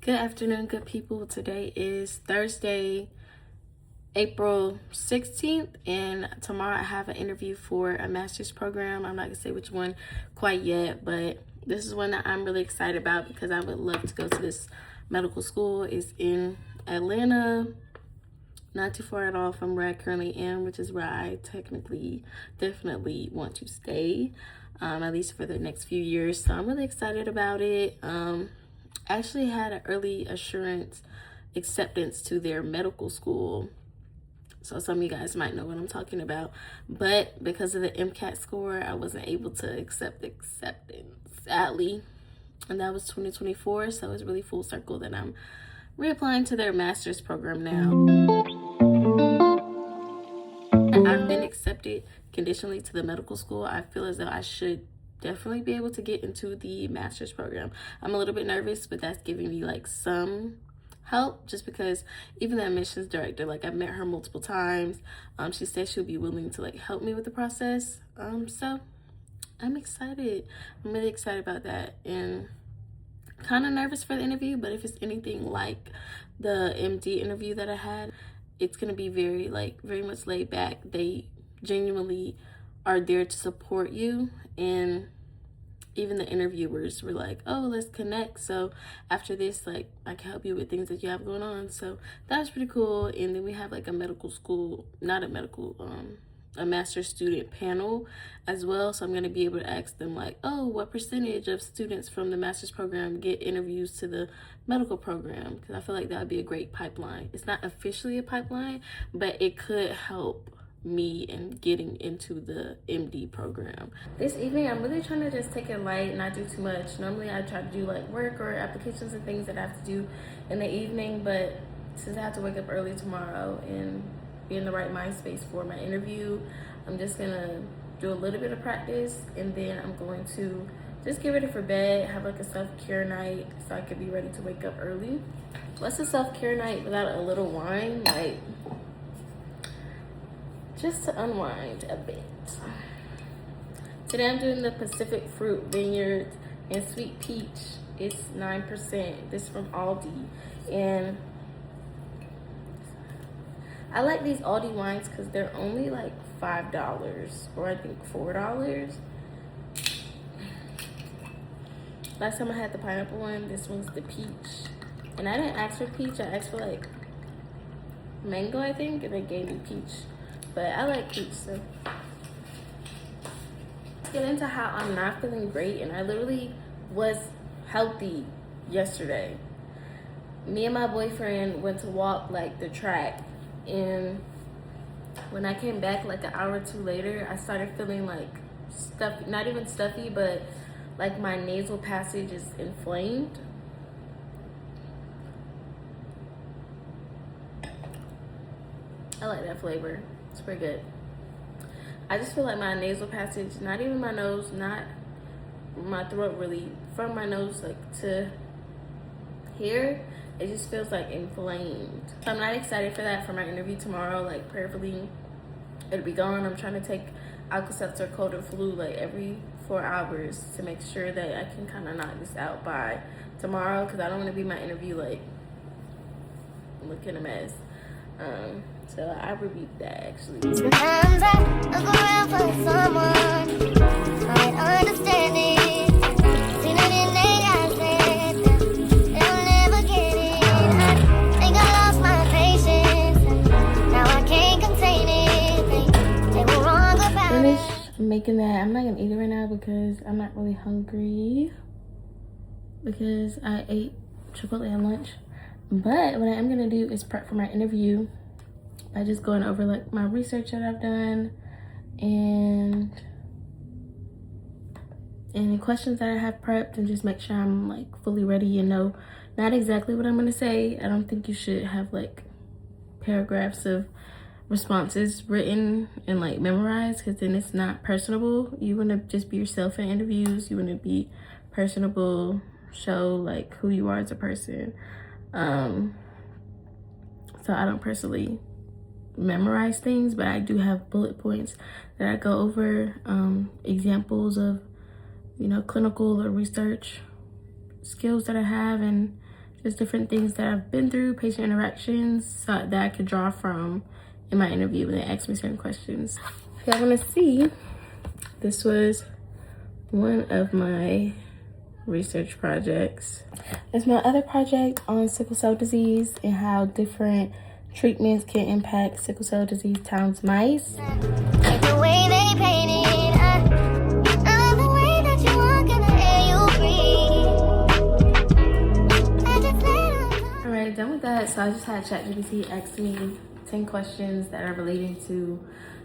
Good afternoon, good people. Today is Thursday, April 16th, and tomorrow I have an interview for a master's program. I'm not gonna say which one quite yet, but this is one that I'm really excited about because I would love to go to this medical school. It's in Atlanta, not too far at all from where I currently am, which is where I definitely want to stay, at least for the next few years. So I'm really excited about it. I actually had an early assurance acceptance to their medical school. So some of you guys might know what I'm talking about. But because of the MCAT score, I wasn't able to accept acceptance, sadly. And that was 2024. So it's really full circle that I'm reapplying to their master's program now. I've been accepted conditionally to the medical school. I feel as though I should definitely be able to get into the master's program. I'm a little bit nervous, but that's giving me like some help, just because even the admissions director, like I've met her multiple times. She said she would be willing to like help me with the process. So I'm excited. I'm really excited about that, and kind of nervous for the interview. But if it's anything like the MD interview that I had, it's gonna be very much laid back. They genuinely are there to support you, and even the interviewers were like, oh, let's connect, so after this, like, I can help you with things that you have going on. So that's pretty cool. And then we have like a medical school, not a medical, a master's student panel as well. So I'm going to be able to ask them like, oh, what percentage of students from the master's program get interviews to the medical program? Because I feel like that would be a great pipeline. It's not officially a pipeline, but it could help me in getting into the MD program. This evening, I'm really trying to just take it light, not do too much. Normally I try to do like work or applications and things that I have to do in the evening, but since I have to wake up early tomorrow and be in the right mind space for my interview, I'm just gonna do a little bit of practice, and then I'm going to just get ready for bed, have like a self-care night so I could be ready to wake up early. What's a self-care night without a little wine? Like, just to unwind a bit. Today I'm doing the Pacific Fruit Vineyard and Sweet Peach. It's 9%. This is from Aldi. And I like these Aldi wines because they're only like $5 or I think $4. Last time I had the pineapple one, this one's the peach. And I didn't ask for peach, I asked for like mango, I think, and they gave me peach. But I like peach, so. Let's get into how I'm not feeling great, and I literally was healthy yesterday. Me and my boyfriend went to walk like the track, and when I came back like an hour or two later, I started feeling like stuffy, not even stuffy, but like my nasal passage is inflamed. I like that flavor. It's pretty good. I just feel like my nasal passage, not even my nose, not my throat really, from my nose like to here, it just feels like inflamed. So I'm not excited for that for my interview tomorrow. Like, prayerfully it'll be gone. I'm trying to take Alka-Seltzer Cold and Flu like every 4 hours to make sure that I can kind of knock this out by tomorrow, because I don't want to be my interview like looking a mess. So I reviewed that actually. Sometimes I look around for someone might understand it. Seen it in their eyes that they'll never get it. I think I lost my patience. Now I can't contain it. They were wrong about it. Finish making that. I'm not gonna eat it right now because I'm not really hungry, because I ate Chipotle at lunch. But what I am gonna do is prep for my interview by just going over like my research that I've done and any questions that I have prepped, and just make sure I'm like fully ready and know not exactly what I'm gonna say. I don't think you should have like paragraphs of responses written and like memorized, because then it's not personable. You want to just be yourself in interviews. You want to be personable, show like who you are as a person. So I don't personally memorize things, but I do have bullet points that I go over, examples of, you know, clinical or research skills that I have, and just different things that I've been through, patient interactions that I could draw from in my interview when they asked me certain questions. If y'all want to see, this was one of my research projects. There's my other project on sickle cell disease and how different treatments can impact sickle cell disease times mice. The way they paint it, I'm the way that you walk and the air you breathe. Alright, done with that. So I just had ChatGPT ask me 10 questions that are relating to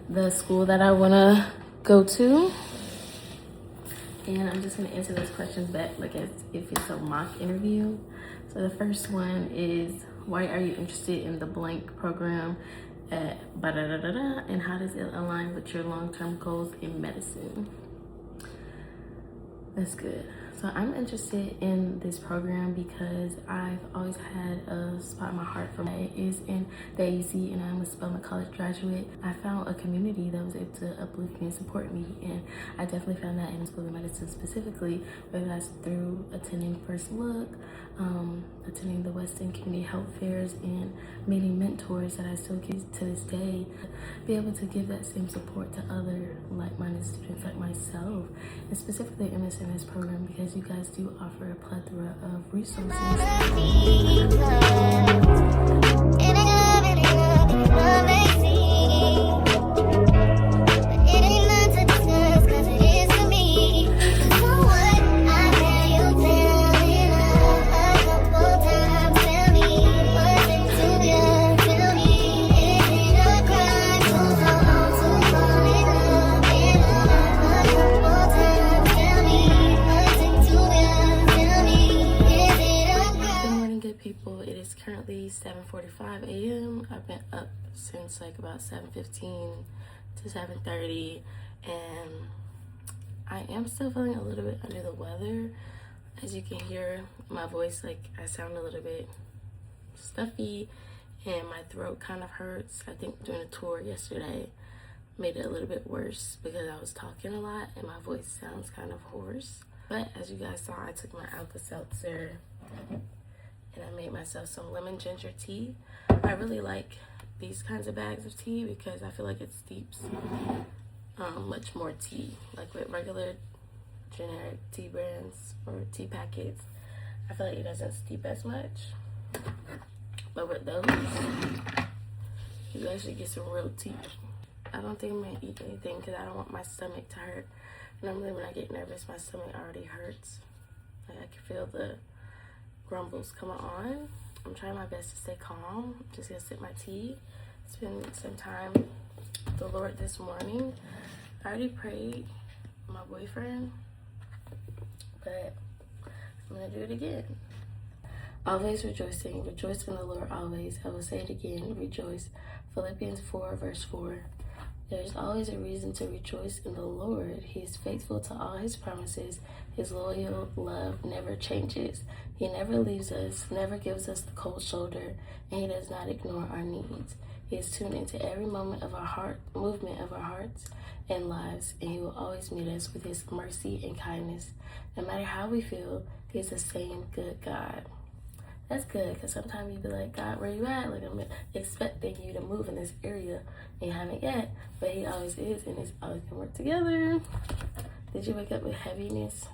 the school that I want to go to. And I'm just going to answer those questions back like as if it's a mock interview. So the first one is, why are you interested in the blank program at ba-da-da-da-da, and how does it align with your long-term goals in medicine? That's good. So I'm interested in this program because I've always had a spot in my heart for it is in the AUC, and I'm a Spelman College graduate. I found a community that was able to uplift me and support me, and I definitely found that in School of Medicine specifically, whether that's through attending First Look, attending the West End Community Health Fairs, and meeting mentors that I still get to this day. Be able to give that same support to other like-minded students like myself, and specifically MSMS program, because you guys do offer a plethora of resources. It's currently 7:45 a.m. I've been up since like about 7:15 to 7:30, and I am still feeling a little bit under the weather. As you can hear my voice, like I sound a little bit stuffy and my throat kind of hurts. I think doing a tour yesterday made it a little bit worse because I was talking a lot and my voice sounds kind of hoarse. But as you guys saw, I took my Alka-Seltzer and I made myself some lemon ginger tea. I really like these kinds of bags of tea because I feel like it steeps much more tea. Like with regular generic tea brands or tea packets, I feel like it doesn't steep as much. But with those, you actually get some real tea. I don't think I'm gonna eat anything because I don't want my stomach to hurt. Normally when I get nervous, my stomach already hurts. Like I can feel the grumbles coming on. I'm trying my best to stay calm. I'm just gonna sip my tea, spend some time with the Lord this morning. I already prayed with my boyfriend, but I'm gonna do it again. Always rejoicing. Rejoice in the Lord always. I will say it again, rejoice. Philippians 4 verse 4. There is always a reason to rejoice in the Lord. He is faithful to all his promises. His loyal love never changes. He never leaves us, never gives us the cold shoulder, and he does not ignore our needs. He is tuned into every moment of our movement of our hearts and lives, and he will always meet us with his mercy and kindness. No matter how we feel, he is the same good God. That's good, because sometimes you be like, God, where you at? Like, I'm expecting you to move in this area, and you haven't yet, but he always is, and it's always gonna work together. Did you wake up with heaviness?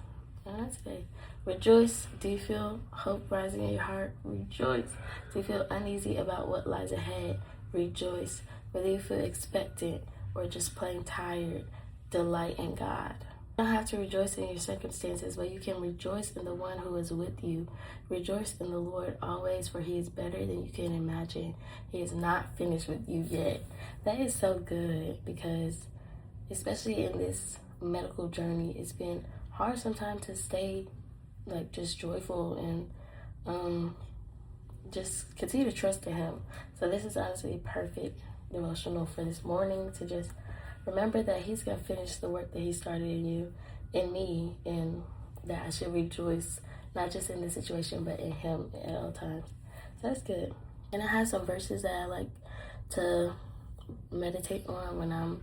Not today. Rejoice. Do you feel hope rising in your heart? Rejoice. Do you feel uneasy about what lies ahead? Rejoice. Whether you feel expectant or just plain tired, delight in God. You don't have to rejoice in your circumstances, but you can rejoice in the one who is with you. Rejoice in the Lord always, for he is better than you can imagine. He is not finished with you yet. That is so good, because especially in this medical journey, it's been hard sometimes to stay like just joyful and just continue to trust in him. So this is honestly perfect devotional for this morning, to just remember that he's going to finish the work that he started in you, in me, and that I should rejoice, not just in this situation, but in him at all times. So that's good. And I have some verses that I like to meditate on when I'm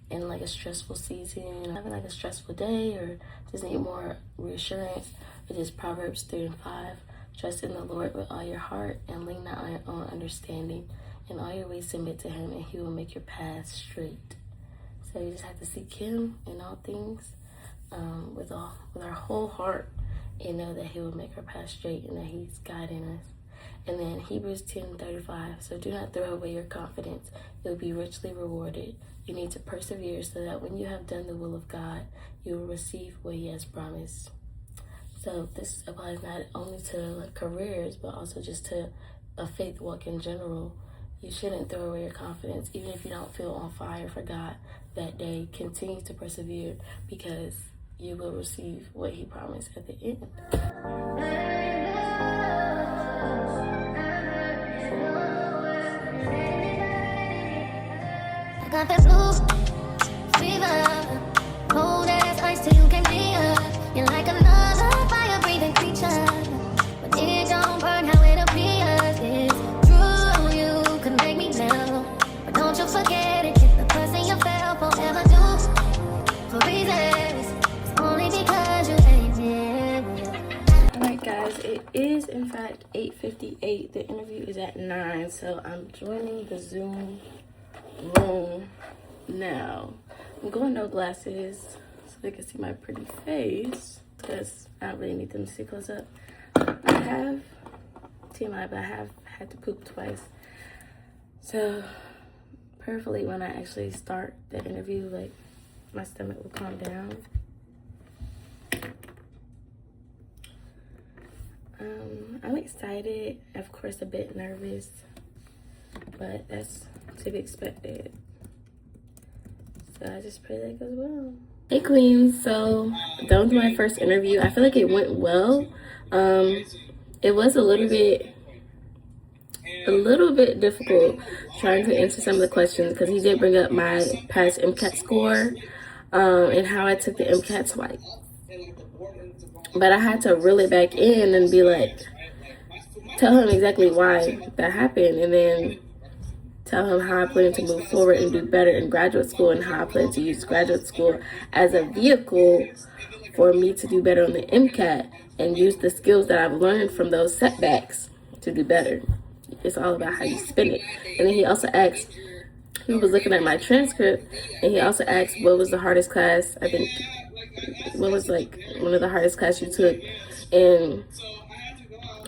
in like a stressful season, having like a stressful day, or just need more reassurance. It is Proverbs 3:5. Trust in the Lord with all your heart and lean not on your own understanding. In all your ways submit to him and he will make your path straight. So you just have to seek him in all things with our whole heart and know that he will make our path straight and that he's guiding us. And then Hebrews 10:35. So do not throw away your confidence. It will be richly rewarded. You need to persevere so that when you have done the will of God, you will receive what he has promised. So this applies not only to like careers, but also just to a faith walk in general. You shouldn't throw away your confidence, even if you don't feel on fire for God that day. Continue to persevere because you will receive what he promised at the end. I got that blue fever, cold as ice till you can't be up. You're like another fire-breathing creature, but it don't burn how it appears. It's true, you could make me melt, but don't you forget it. If the person you felt forever do for reasons, it's only because you ain't here. Alright guys, it is in fact 8:58. The interview is at 9, so I'm joining the Zoom room now. I'm going no glasses so they can see my pretty face because I don't really need them to see close up. I have TMI, but I have had to poop twice. So prayerfully when I actually start the interview, like my stomach will calm down. I'm excited, of course a bit nervous, but that's to be expected. So I just pray that it goes well. Hey queens, so done with my first interview. I feel like it went well. It was a little bit difficult trying to answer some of the questions because he did bring up my past MCAT score and how I took the MCAT twice. But I had to reel it back in and be like, tell him exactly why that happened, and then tell him how I plan to move forward and do better in graduate school and how I plan to use graduate school as a vehicle for me to do better on the MCAT and use the skills that I've learned from those setbacks to do better. It's all about how you spin it. And then he also asked, he was looking at my transcript, and he also asked what was the hardest class, I think, what was like one of the hardest classes you took, and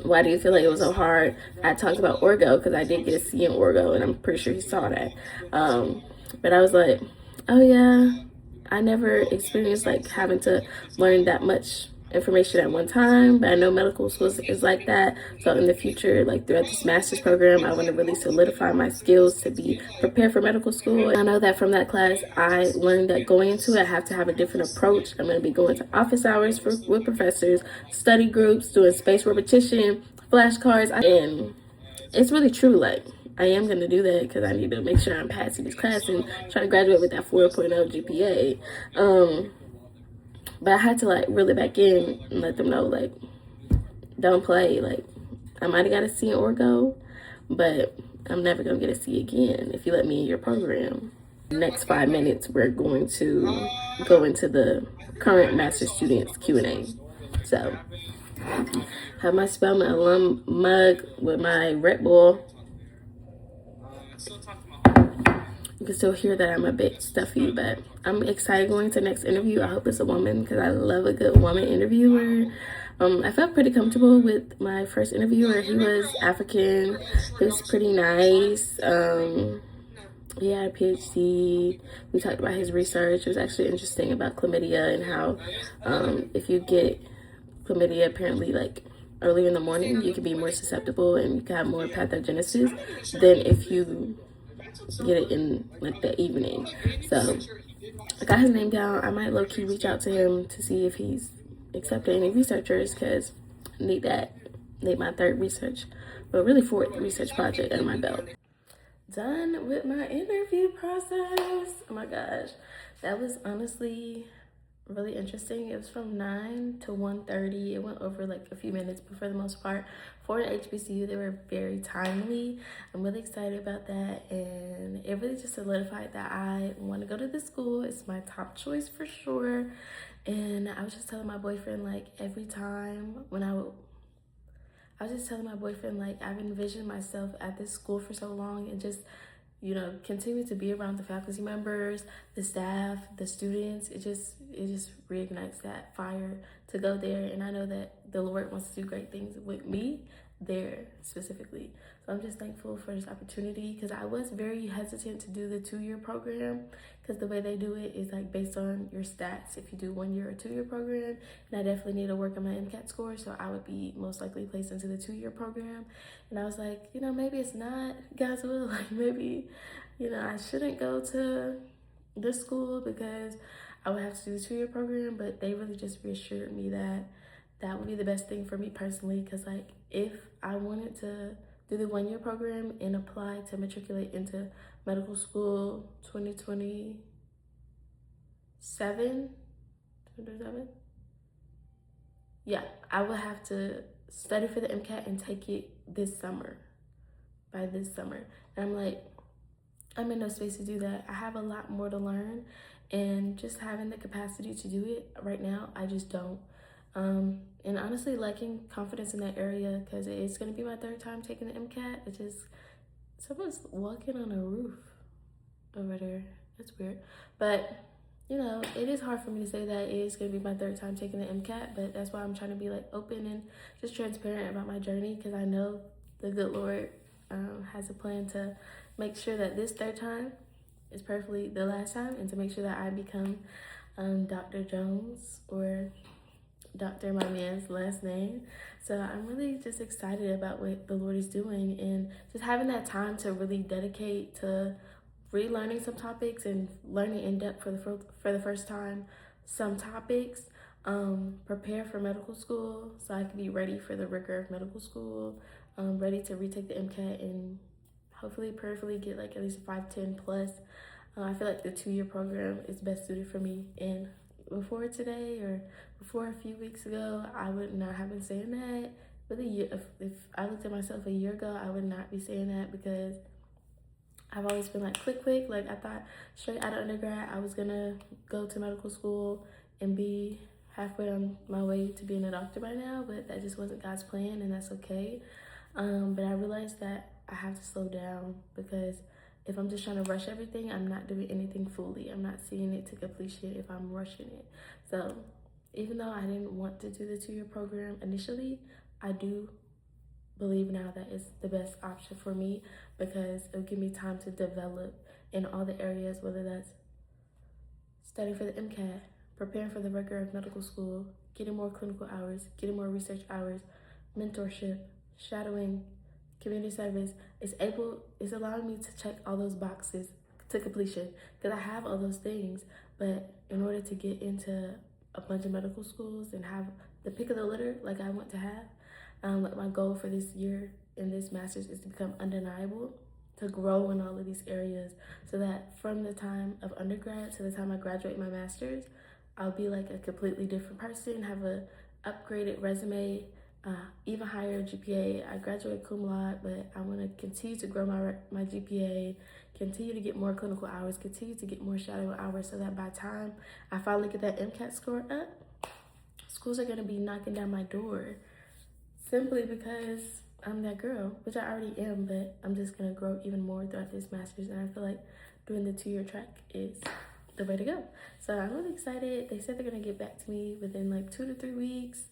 why do you feel like it was so hard? I talked about Orgo because I did get a C in Orgo, and I'm pretty sure he saw that. But I was like, oh yeah, I never experienced like having to learn that much information at one time, but I know medical school is like that. So in the future, like throughout this master's program, I want to really solidify my skills to be prepared for medical school. I know that from that class, I learned that going into it, I have to have a different approach. I'm going to be going to office hours with professors, study groups, doing spaced repetition, flashcards, and it's really true. Like, I am going to do that because I need to make sure I'm passing this class and trying to graduate with that 4.0 GPA. But I had to like reel it back in and let them know, like, don't play. Like, I might have got a C in Orgo, but I'm never going to get a C again if you let me in your program. Next 5 minutes, we're going to go into the current master students Q&A. So, have my Spelman alum mug with my Red Bull. You can still hear that I'm a bit stuffy, but I'm excited going to the next interview. I hope it's a woman because I love a good woman interviewer. I felt pretty comfortable with my first interviewer. He was African. He was pretty nice. He had a PhD. We talked about his research. It was actually interesting about chlamydia and how if you get chlamydia, apparently like early in the morning, you can be more susceptible and you can have more pathogenesis than if you get it in like the evening. So I got his name down. I might low-key reach out to him to see if he's accepted any researchers because I need my third research, but really fourth research project under my belt. Done with my interview process. Oh my gosh, that was honestly really interesting. It was from 9 to 1:30. It went over like a few minutes, but for the most part, for the HBCU, they were very timely. I'm really excited about that, and it really just solidified that I want to go to this school. It's my top choice for sure. And I was just telling my boyfriend, like, every time when I I was just telling my boyfriend, like, I've envisioned myself at this school for so long and just, you know, continue to be around the faculty members, the staff, the students. It just reignites that fire to go there. And I know that the Lord wants to do great things with me there specifically. So I'm just thankful for this opportunity, because I was very hesitant to do the 2-year program, because the way they do it is like based on your stats. If you do 1 year or 2-year program, and I definitely need to work on my MCAT score, so I would be most likely placed into the 2-year program. And I was like, you know, maybe it's not God's will. Like, maybe, you know, I shouldn't go to this school because I would have to do the 2-year program. But they really just reassured me that that would be the best thing for me personally, because like if I wanted to do the 1-year program and apply to matriculate into medical school 2027, yeah, I would have to study for the MCAT and take it this summer, by this summer. And I'm like, I'm in no space to do that. I have a lot more to learn, and just having the capacity to do it right now, I just don't. And honestly, lacking confidence in that area, because it's going to be my 3rd time taking the MCAT. It's just, someone's walking on a roof over there. That's weird. But, you know, it is hard for me to say that it is going to be my 3rd time taking the MCAT, but that's why I'm trying to be like open and just transparent about my journey, because I know the good Lord has a plan to make sure that this 3rd time is perfectly the last time, and to make sure that I become Dr. Jones, or Dr. my man's last name. So I'm really just excited about what the Lord is doing, and just having that time to really dedicate to relearning some topics and learning in depth for the first time some topics, prepare for medical school so I can be ready for the rigor of medical school, ready to retake the MCAT and hopefully prayerfully get like at least 510 plus. I feel like the 2-year program is best suited for me, and before today, or before a few weeks ago, I would not have been saying that. But if I looked at myself a year ago, I would not be saying that, because I've always been like quick. Like, I thought straight out of undergrad, I was gonna go to medical school and be halfway on my way to being a doctor by now, but that just wasn't God's plan, and that's okay. But I realized that I have to slow down, because if I'm just trying to rush everything, I'm not doing anything fully. I'm not seeing it to completion if I'm rushing it. So even though I didn't want to do the 2-year program initially, I do believe now that it's the best option for me, because it'll give me time to develop in all the areas, whether that's studying for the MCAT, preparing for the rigor of medical school, getting more clinical hours, getting more research hours, mentorship, shadowing, community service. It's allowing me to check all those boxes to completion, because I have all those things. But in order to get into a bunch of medical schools and have the pick of the litter like I want to have, like my goal for this year in this master's is to become undeniable, to grow in all of these areas, so that from the time of undergrad to the time I graduate my master's, I'll be like a completely different person, have a upgraded resume, even higher GPA. I graduated cum laude, but I want to continue to grow my GPA, continue to get more clinical hours, continue to get more shadow hours, so that by the time I finally get that MCAT score up, schools are going to be knocking down my door, simply because I'm that girl, which I already am, but I'm just going to grow even more throughout this master's, and I feel like doing the 2-year track is the way to go. So I'm really excited. They said they're going to get back to me within like 2 to 3 weeks.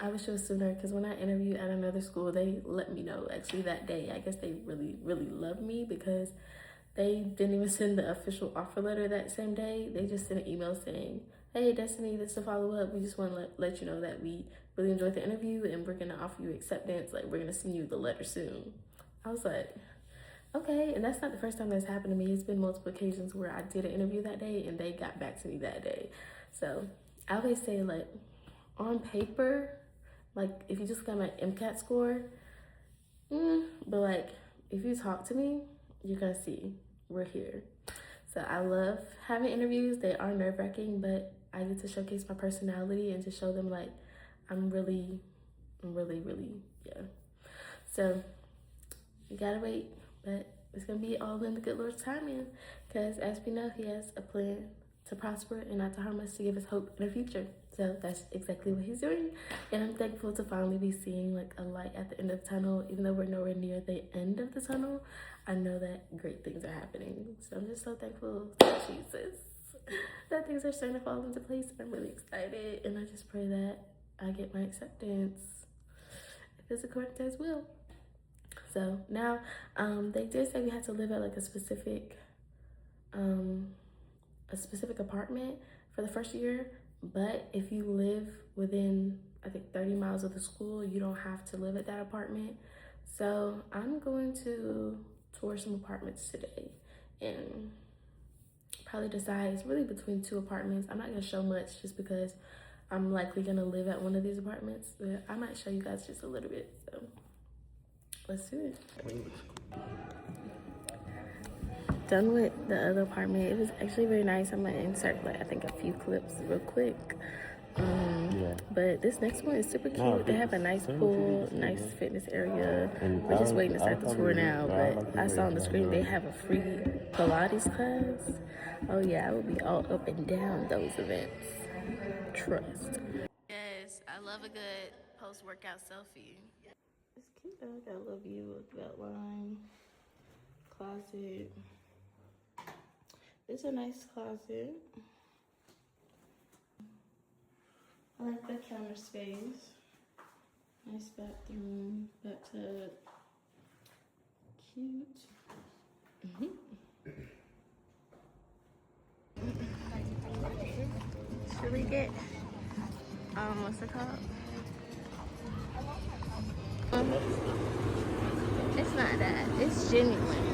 I wish it was sooner, because when I interviewed at another school, they let me know actually that day. I guess they really, really loved me, because they didn't even send the official offer letter that same day. They just sent an email saying, hey, Destiny, this is a follow-up. We just want to let you know that we really enjoyed the interview, and we're going to offer you acceptance. Like, we're going to send you the letter soon. I was like, okay. And that's not the first time that's happened to me. It's been multiple occasions where I did an interview that day and they got back to me that day. So I always say, like, on paper, like, if you just got my MCAT score, but like, if you talk to me, you're gonna see we're here. So I love having interviews. They are nerve-wracking, but I get to showcase my personality and to show them like I'm really, yeah. So you gotta wait, but it's gonna be all in the good Lord's timing, because as we know, He has a plan to prosper and not to harm us, to give us hope in the future. So that's exactly what he's doing. And I'm thankful to finally be seeing like a light at the end of the tunnel. Even though we're nowhere near the end of the tunnel, I know that great things are happening. So I'm just so thankful to Jesus that things are starting to fall into place. I'm really excited. And I just pray that I get my acceptance if it's according to his will. So now they did say we had to live at like a specific apartment for the first year. But if you live within, I think, 30 miles of the school, you don't have to live at that apartment. So I'm going to tour some apartments today and probably decide. It's really between 2 apartments. I'm not going to show much just because I'm likely going to live at one of these apartments. But I might show you guys just a little bit. So let's do it. Done with the other apartment. It was actually very nice. I'm gonna insert like I think a few clips real quick. But this next one is super cute. They have a nice pool, nice fitness area. We're just waiting to start the tour now, but I saw on the screen they have a free Pilates class. Oh yeah, I will be all up and down those events. Trust. Yes, I love a good post-workout selfie. It's cute though. Got a little view of the outline. Closet. It's a nice closet. I like the counter space. Nice bathroom, bathtub. Cute. Should we get, what's it called? It's not that. It's genuine.